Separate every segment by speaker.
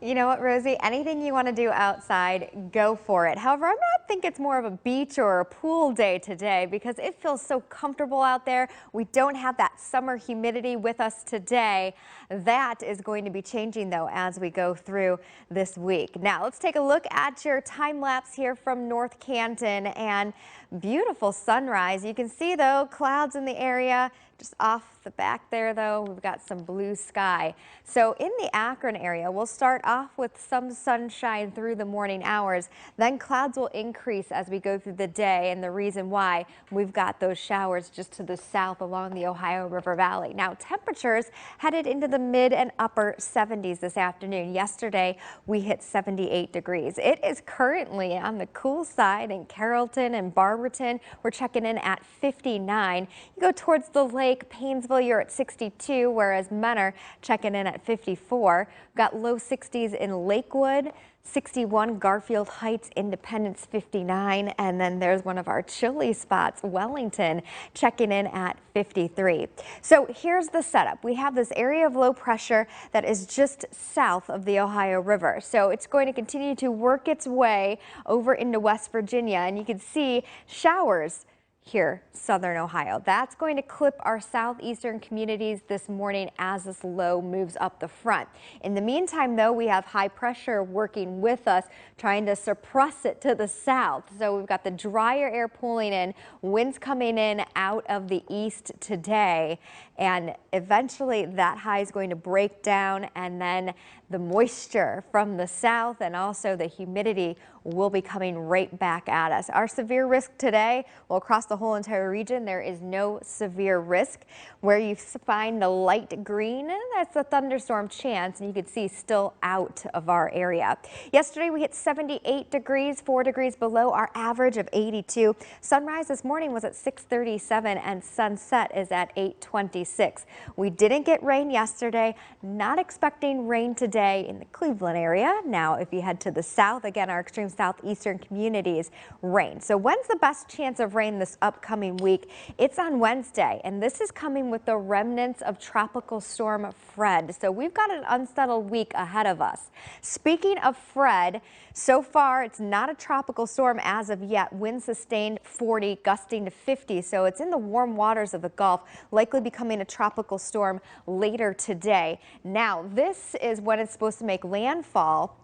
Speaker 1: You know what, Rosie? Anything you want to do outside, go for it. However, I think it's more of a beach or a pool day today because it feels so comfortable out there. We don't have that summer humidity with us today. That is going to be changing, though, as we go through this week. Now, let's take a look at your time lapse here from North Canton and beautiful sunrise. You can see, though, clouds in the area. Just off the back there, though, we've got some blue sky. So in the Akron area, we'll start off with some sunshine through the morning hours. Then clouds will increase as we go through the day. And the reason why, we've got those showers just to the south along the Ohio River Valley. Now, temperatures headed into the mid and upper 70s this afternoon. Yesterday, we hit 78 degrees. It is currently on the cool side in Carrollton and Barberton. We're checking in at 59. You go towards the lake, Painesville, you're at 62, whereas Menor checking in at 54. We've got low 60s in Lakewood, 61 Garfield Heights, Independence 59, and then there's one of our chilly spots, Wellington, checking in at 53. So here's the setup. We have this area of low pressure that is just south of the Ohio River. So it's going to continue to work its way over into West Virginia, and you can see showers here, southern Ohio. That's going to clip our southeastern communities this morning as this low moves up the front. In the meantime, though, we have high pressure working with us, trying to suppress it to the south. So we've got the drier air pulling in, winds coming in out of the east today, and eventually that high is going to break down, and then the moisture from the south and also the humidity will be coming right back at us. Our severe risk today, well, across the whole entire region, there is no severe risk. Where you find the light green, that's a thunderstorm chance, and you can see still out of our area. Yesterday, we hit 78 degrees, 4 degrees below our average of 82. Sunrise this morning was at 6:37, and sunset is at 8:26. We didn't get rain yesterday, not expecting rain today in the Cleveland area. Now, if you head to the south, again, our extreme southeastern communities, rain. So when's the best chance of rain this upcoming week? It's on Wednesday, and this is coming with the remnants of Tropical Storm Fred. So we've got an unsettled week ahead of us. Speaking of Fred, so far it's not a tropical storm as of yet. Winds sustained 40, gusting to 50. So it's in the warm waters of the Gulf, likely becoming a tropical storm later today. Now, this is when it's supposed to make landfall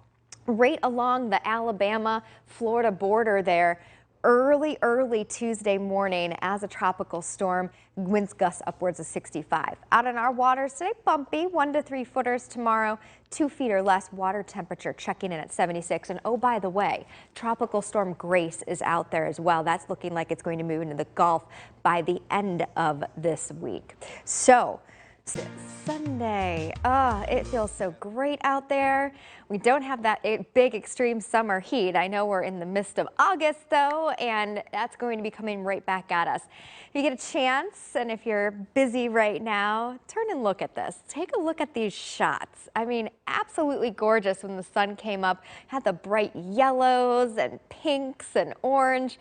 Speaker 1: right along the Alabama-Florida border there early Tuesday morning as a tropical storm. Winds gust upwards of 65. Out in our waters today, bumpy, 1 to 3 footers tomorrow, 2 feet or less. Water temperature checking in at 76. And oh, by the way, Tropical Storm Grace is out there as well. That's looking like it's going to move into the Gulf by the end of this week. So Sunday, it feels so great out there. We don't have that big extreme summer heat. I know we're in the midst of August though, and that's going to be coming right back at us. If you get a chance, and if you're busy right now, turn and look at this. Take a look at these shots. I mean, absolutely gorgeous when the sun came up. Had the bright yellows and pinks and orange.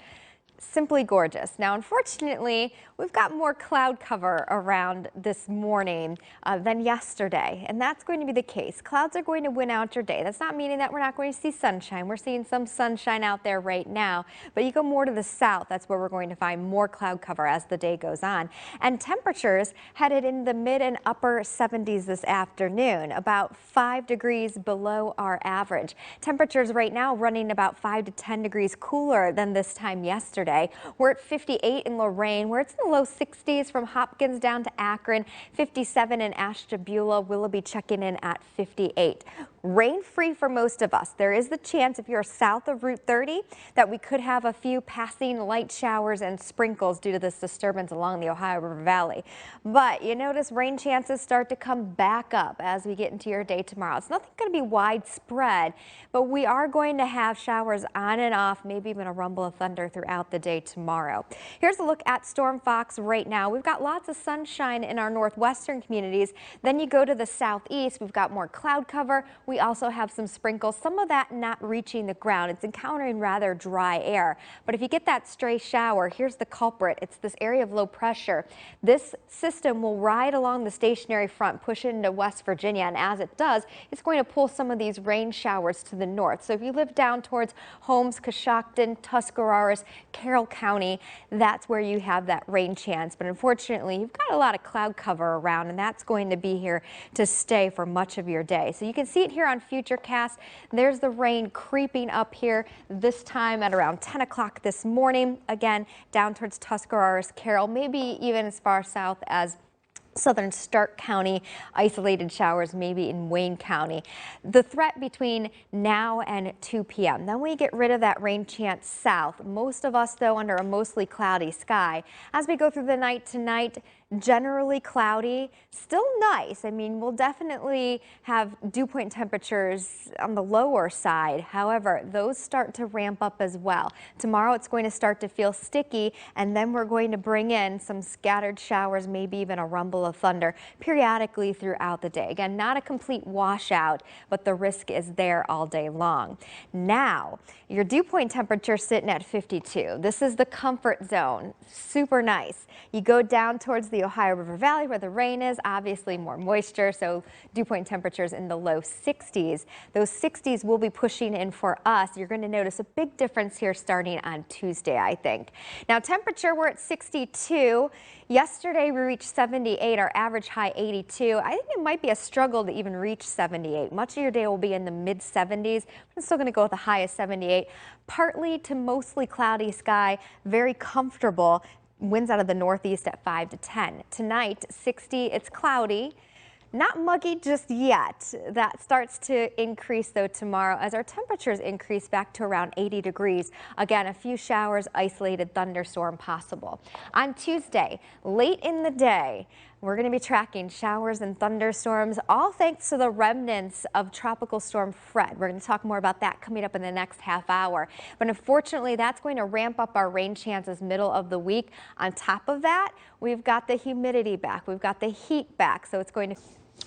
Speaker 1: Simply gorgeous. Now, unfortunately, we've got more cloud cover around this morning than yesterday, and that's going to be the case. Clouds are going to win out your day. That's not meaning that we're not going to see sunshine. We're seeing some sunshine out there right now, but you go more to the south, that's where we're going to find more cloud cover as the day goes on. And temperatures headed in the mid and upper 70s this afternoon, about 5 degrees below our average. Temperatures right now running about 5 to 10 degrees cooler than this time yesterday. We're at 58 in Lorain, where it's in the low 60s from Hopkins down to Akron, 57 in Ashtabula, Willoughby checking in at 58. Rain-free for most of us. There is the chance, if you're south of Route 30, that we could have a few passing light showers and sprinkles due to this disturbance along the Ohio River Valley. But you notice rain chances start to come back up as we get into your day tomorrow. It's nothing going to be widespread, but we are going to have showers on and off, maybe even a rumble of thunder throughout the day tomorrow. Here's a look at Storm Fox right now. We've got lots of sunshine in our northwestern communities. Then you go to the southeast, we've got more cloud cover. We We also have some sprinkles, some of that not reaching the ground. It's encountering rather dry air. But if you get that stray shower, here's the culprit. It's this area of low pressure. This system will ride along the stationary front, push into West Virginia, and as it does, it's going to pull some of these rain showers to the north. So if you live down towards Holmes, Coshocton, Tuscarawas, Carroll County, that's where you have that rain chance. But unfortunately, you've got a lot of cloud cover around, and that's going to be here to stay for much of your day. So you can see it here on Futurecast. There's the rain creeping up here this time at around 10 o'clock this morning. Again, down towards Tuscarawas, Carroll, maybe even as far south as southern Stark County, isolated showers maybe in Wayne County. The threat between now and 2 p.m. Then we get rid of that rain chance south. Most of us, though, under a mostly cloudy sky. As we go through the night tonight, generally cloudy, still nice. I mean, we'll definitely have dew point temperatures on the lower side. However, those start to ramp up as well. Tomorrow it's going to start to feel sticky, and then we're going to bring in some scattered showers, maybe even a rumble of thunder periodically throughout the day. Again, not a complete washout, but the risk is there all day long. Now, your dew point temperature sitting at 52. This is the comfort zone. Super nice. You go down towards the Ohio River Valley where the rain is, obviously more moisture, so dew point temperatures in the low 60s. Those 60s will be pushing in for us. You're going to notice a big difference here starting on Tuesday, I think. Now, temperature, we're at 62. Yesterday we reached 78, our average high 82. I think it might be a struggle to even reach 78. Much of your day will be in the mid 70s. I'm still going to go with the high of 78. Partly to mostly cloudy sky, very comfortable. Winds out of the northeast at 5 to 10. Tonight, 60, it's cloudy. Not muggy just yet. That starts to increase though tomorrow as our temperatures increase back to around 80 degrees. Again, a few showers, isolated thunderstorm possible. On Tuesday, late in the day, we're going to be tracking showers and thunderstorms, all thanks to the remnants of Tropical Storm Fred. We're going to talk more about that coming up in the next half hour. But unfortunately, that's going to ramp up our rain chances middle of the week. On top of that, we've got the humidity back. We've got the heat back. So it's going to...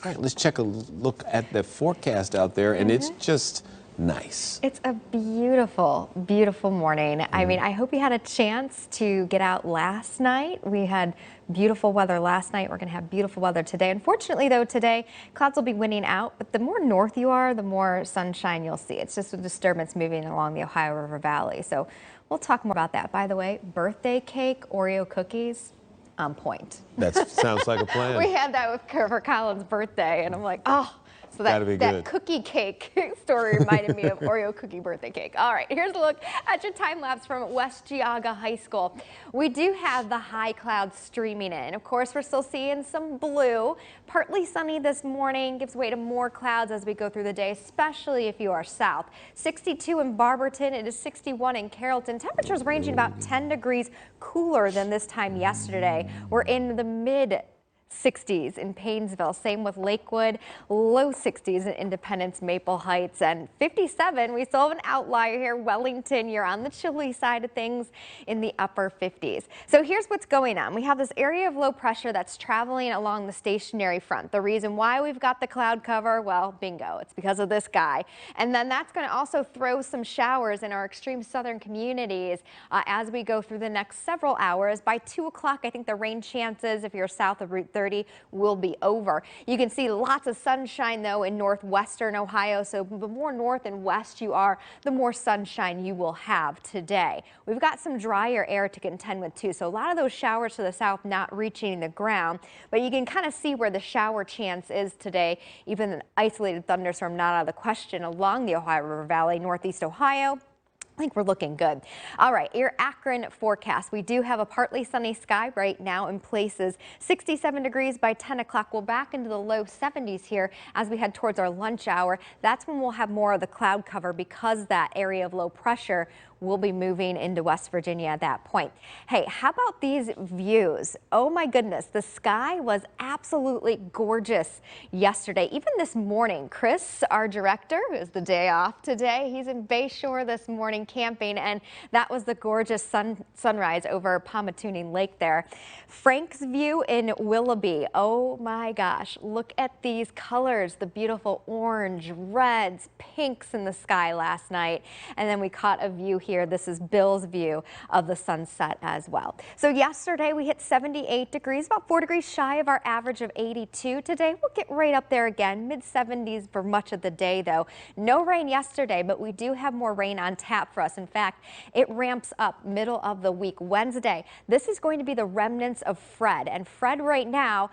Speaker 2: All right, let's check a look at the forecast out there, and it's just nice.
Speaker 1: It's a beautiful, beautiful morning. I mean, I hope you had a chance to get out last night. We had beautiful weather last night. We're going to have beautiful weather today. Unfortunately, though, today clouds will be winning out, but the more north you are, the more sunshine you'll see. It's just a disturbance moving along the Ohio River Valley. So we'll talk more about that. By the way, birthday cake, Oreo cookies, on point.
Speaker 2: That sounds like a plan.
Speaker 1: We had that for Colin's birthday, and I'm like, oh. So that cookie cake story reminded me of Oreo cookie birthday cake. All right, here's a look at your time lapse from West Geauga High School. We do have the high clouds streaming in. Of course, we're still seeing some blue. Partly sunny this morning, gives way to more clouds as we go through the day, especially if you are south. 62 in Barberton, it is 61 in Carrollton. Temperatures ranging about 10 degrees cooler than this time yesterday. We're in the mid 60s in Paynesville, same with Lakewood, low 60s in Independence, Maple Heights, and 57. We still have an outlier here, Wellington. You're on the chilly side of things in the upper 50s. So here's what's going on. We have this area of low pressure that's traveling along the stationary front. The reason why we've got the cloud cover, well, bingo, it's because of this guy. And then that's going to also throw some showers in our extreme southern communities as we go through the next several hours. By 2 o'clock, I think the rain chances, if you're south of Route 30, will be over. You can see lots of sunshine though in northwestern Ohio, so the more north and west you are, the more sunshine you will have today. We've got some drier air to contend with too, so a lot of those showers to the south not reaching the ground, but you can kind of see where the shower chance is today. Even an isolated thunderstorm not out of the question along the Ohio River Valley, northeast Ohio. I think we're looking good. All right, your Akron forecast. We do have a partly sunny sky right now in places. 67 degrees by 10 o'clock. We're back into the low 70s here as we head towards our lunch hour. That's when we'll have more of the cloud cover because that area of low pressure will be moving into West Virginia at that point. Hey, how about these views? Oh my goodness, the sky was absolutely gorgeous yesterday. Even this morning, Chris, our director, who is the day off today, he's in Bayshore this morning camping, and that was the gorgeous sunrise over Pomatuning Lake there. Frank's view in Willoughby. Oh my gosh, look at these colors, the beautiful orange, reds, pinks in the sky last night. And then we caught a view here. This is Bill's view of the sunset as well. So yesterday we hit 78 degrees, about 4 degrees shy of our average of 82. Today we'll get right up there again, mid 70s for much of the day though. No rain yesterday, but we do have more rain on tap for us. In fact, it ramps up middle of the week, Wednesday. This is going to be the remnants of Fred, and Fred right now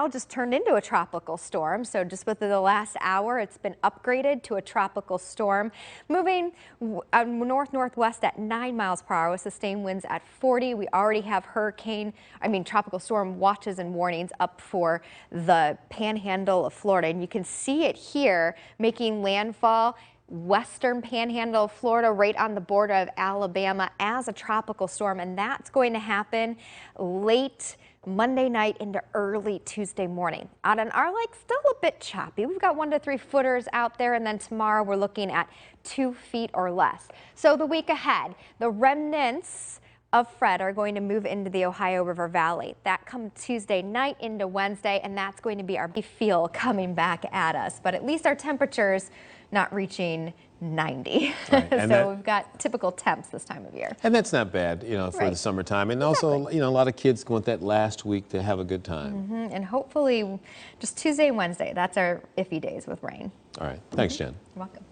Speaker 1: just turned into a tropical storm. So just within the last hour, it's been upgraded to a tropical storm, moving north-northwest at 9 miles per hour with sustained winds at 40. We already have tropical storm watches and warnings up for the panhandle of Florida, and you can see it here making landfall western panhandle of Florida, right on the border of Alabama as a tropical storm, and that's going to happen late Monday night into early Tuesday morning. Out on our lake, still a bit choppy. We've got 1 to 3 footers out there, and then tomorrow we're looking at 2 feet or less. So the week ahead, the remnants of Fred are going to move into the Ohio River Valley. That comes Tuesday night into Wednesday, and that's going to be our feel coming back at us. But at least our temperatures not reaching 90. Right. So we've got typical temps this time of year.
Speaker 2: And that's not bad, for the summertime. And also, a lot of kids want that last week to have a good time.
Speaker 1: And hopefully just Tuesday and Wednesday, that's our iffy days with rain.
Speaker 2: All right. Thanks, Jen.
Speaker 1: You're welcome.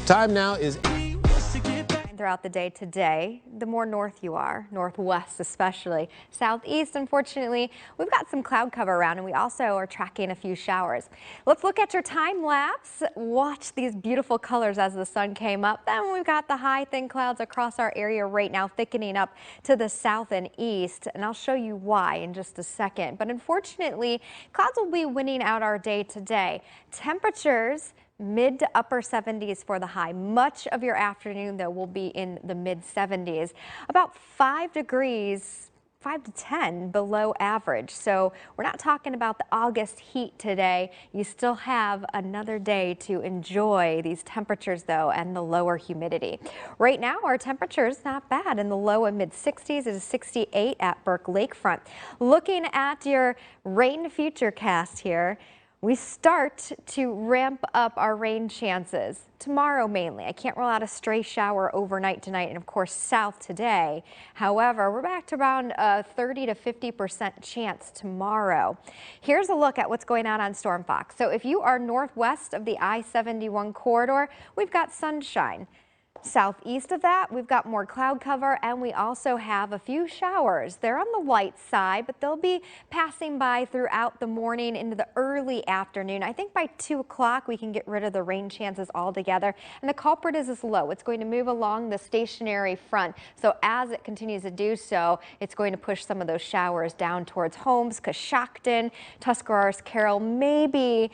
Speaker 2: Time now is
Speaker 1: throughout the day today, the more north you are, northwest especially, southeast, unfortunately, we've got some cloud cover around, and we also are tracking a few showers. Let's look at your time lapse. Watch these beautiful colors as the sun came up. Then we've got the high thin clouds across our area right now, thickening up to the south and east, and I'll show you why in just a second. But unfortunately, clouds will be winning out our day today. Temperatures mid to upper 70s for the high. Much of your afternoon, though, will be in the mid 70s. About 5 degrees, 5 to 10 below average. So we're not talking about the August heat today. You still have another day to enjoy these temperatures, though, and the lower humidity. Right now, our temperature is not bad in the low and mid 60s. It is 68 at Burke Lakefront. Looking at your rain future cast here, we start to ramp up our rain chances tomorrow mainly. I can't rule out a stray shower overnight tonight and of course south today. However, we're back to around a 30 to 50% chance tomorrow. Here's a look at what's going on Storm Fox. So if you are northwest of the I-71 corridor, we've got sunshine. Southeast of that, we've got more cloud cover, and we also have a few showers. They're on the light side, but they'll be passing by throughout the morning into the early afternoon. I think by 2 o'clock we can get rid of the rain chances altogether. And the culprit is this low. It's going to move along the stationary front. So as it continues to do so, it's going to push some of those showers down towards Holmes, Coshocton, Tuscarawas, Carroll, maybe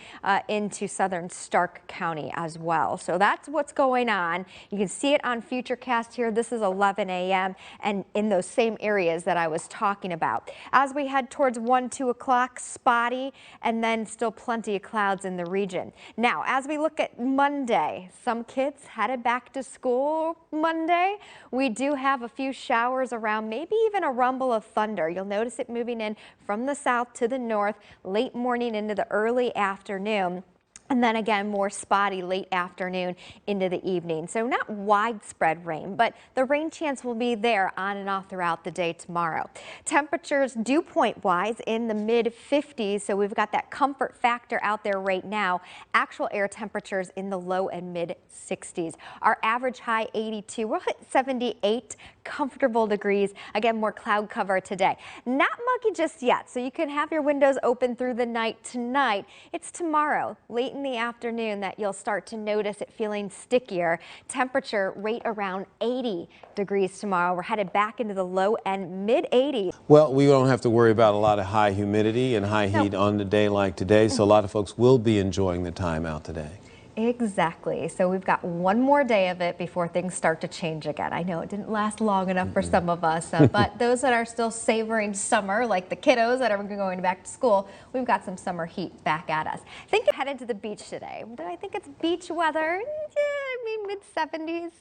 Speaker 1: into southern Stark County as well. So that's what's going on. You can see it on Futurecast here. This is 11 a.m. and in those same areas that I was talking about. As we head towards 1, 2 o'clock, spotty, and then still plenty of clouds in the region. Now, as we look at Monday, some kids headed back to school Monday. We do have a few showers around, maybe even a rumble of thunder. You'll notice it moving in from the south to the north, late morning into the early afternoon. And then again, more spotty late afternoon into the evening. So not widespread rain, but the rain chance will be there on and off throughout the day tomorrow. Temperatures dew point wise in the mid 50s. So we've got that comfort factor out there right now. Actual air temperatures in the low and mid 60s. Our average high 82. We'll hit 78 comfortable degrees. Again, more cloud cover today. Not muggy just yet. So you can have your windows open through the night tonight. It's tomorrow, late in the afternoon, that you'll start to notice it feeling stickier. Temperature right around 80 degrees tomorrow. We're headed back into the low and mid 80s.
Speaker 2: Well, we don't have to worry about a lot of high humidity and high heat on the day like today, so a lot of folks will be enjoying the time out today.
Speaker 1: Exactly. So we've got one more day of it before things start to change again. I know it didn't last long enough for some of us, but those that are still savoring summer, like the kiddos that are going back to school, we've got some summer heat back at us. I think you're headed to the beach today. Do I think it's beach weather? Yeah, I mean, mid-70s.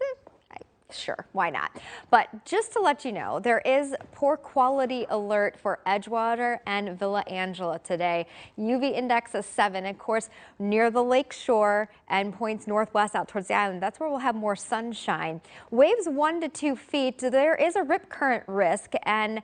Speaker 1: Sure, why not? But just to let you know, there is poor quality alert for Edgewater and Villa Angela today. UV index is 7. Of course, near the lake shore and points northwest out towards the island, that's where we'll have more sunshine. Waves 1 to 2 feet. There is a rip current risk, and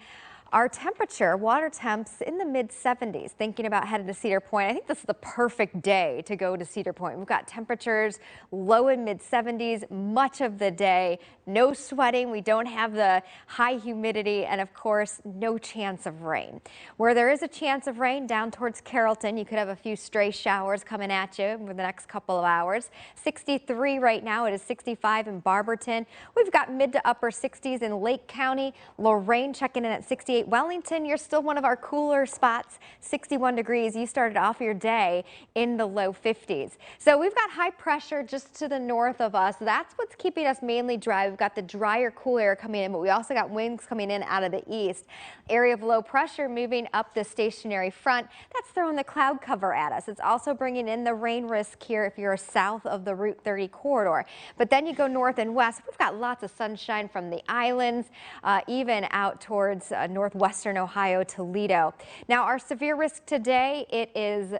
Speaker 1: our temperature, water temps in the mid-70s. Thinking about headed to Cedar Point, I think this is the perfect day to go to Cedar Point. We've got temperatures low and mid-70s much of the day. No sweating. We don't have the high humidity, and of course, no chance of rain. Where there is a chance of rain down towards Carrollton, you could have a few stray showers coming at you for the next couple of hours. 63 right now. It is 65 in Barberton. We've got mid to upper 60s in Lake County. Lorraine checking in at 68. Wellington, you're still one of our cooler spots, 61 degrees. You started off your day in the low 50s. So we've got high pressure just to the north of us. That's what's keeping us mainly dry. We've got the drier, cool air coming in, but we also got winds coming in out of the east. Area of low pressure moving up the stationary front. That's throwing the cloud cover at us. It's also bringing in the rain risk here if you're south of the Route 30 corridor. But then you go north and west. We've got lots of sunshine from the islands, even out towards northwestern Ohio, Toledo. Now, our severe risk today, it is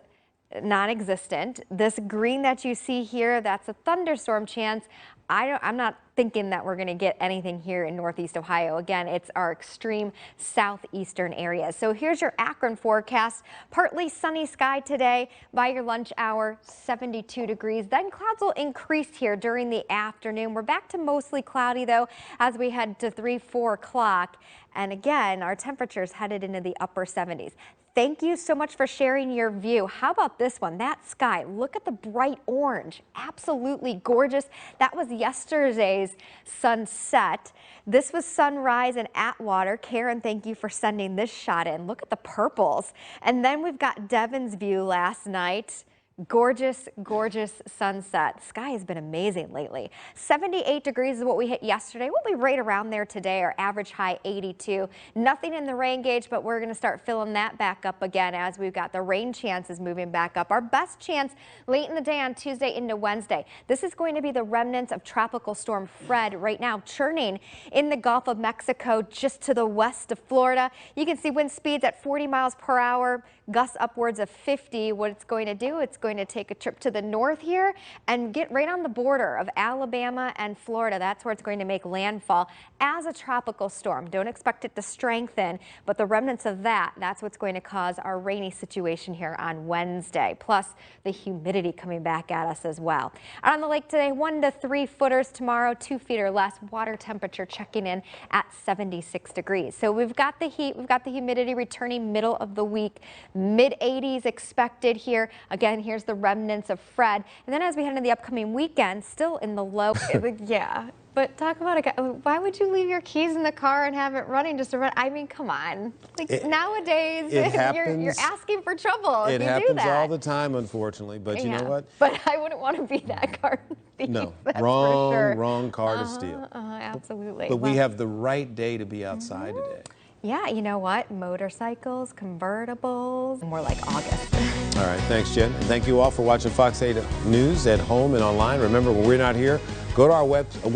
Speaker 1: non-existent. This green that you see here, that's a thunderstorm chance. I'm not thinking that we're going to get anything here in northeast Ohio. Again, it's our extreme southeastern areas. So here's your Akron forecast. Partly sunny sky today. By your lunch hour, 72 degrees. Then clouds will increase here during the afternoon. We're back to mostly cloudy, though, as we head to 3-4 o'clock. And again, our temperatures headed into the upper 70s. Thank you so much for sharing your view. How about this one? That sky, look at the bright orange. Absolutely gorgeous. That was yesterday's sunset. This was sunrise in Atwater. Karen, thank you for sending this shot in. Look at the purples. And then we've got Devon's view last night. Gorgeous, gorgeous sunset. Sky has been amazing lately. 78 degrees is what we hit yesterday. We'll be right around there today. Our average high 82. Nothing in the rain gauge, but we're going to start filling that back up again as we've got the rain chances moving back up. Our best chance late in the day on Tuesday into Wednesday. This is going to be the remnants of Tropical Storm Fred right now churning in the Gulf of Mexico just to the west of Florida. You can see wind speeds at 40 miles per hour, gusts upwards of 50. What it's going to do, it's going to take a trip to the north here and get right on the border of Alabama and Florida. That's where it's going to make landfall as a tropical storm. Don't expect it to strengthen, but the remnants of that's what's going to cause our rainy situation here on Wednesday, plus the humidity coming back at us as well. Out on the lake today, 1 to 3 footers tomorrow, 2 feet or less. Water temperature checking in at 76 degrees. So we've got the heat, we've got the humidity returning middle of the week, mid 80s expected here. Again, here's the remnants of Fred. And then as we head into the upcoming weekend, still in the low. Yeah. But talk about why would you leave your keys in the car and have it running just to run? I mean, come on. Like nowadays, you're asking for trouble if you do that.
Speaker 2: It happens all the time, unfortunately. But you know what?
Speaker 1: But I wouldn't want to be that car thief.
Speaker 2: No,
Speaker 1: that's
Speaker 2: wrong,
Speaker 1: for sure.
Speaker 2: wrong car to steal.
Speaker 1: Absolutely.
Speaker 2: But we have the right day to be outside today.
Speaker 1: Yeah, you know what? Motorcycles, convertibles, more like August.
Speaker 2: All right, thanks, Jen. And thank you all for watching Fox 8 News at home and online. Remember, when we're not here, go to our website.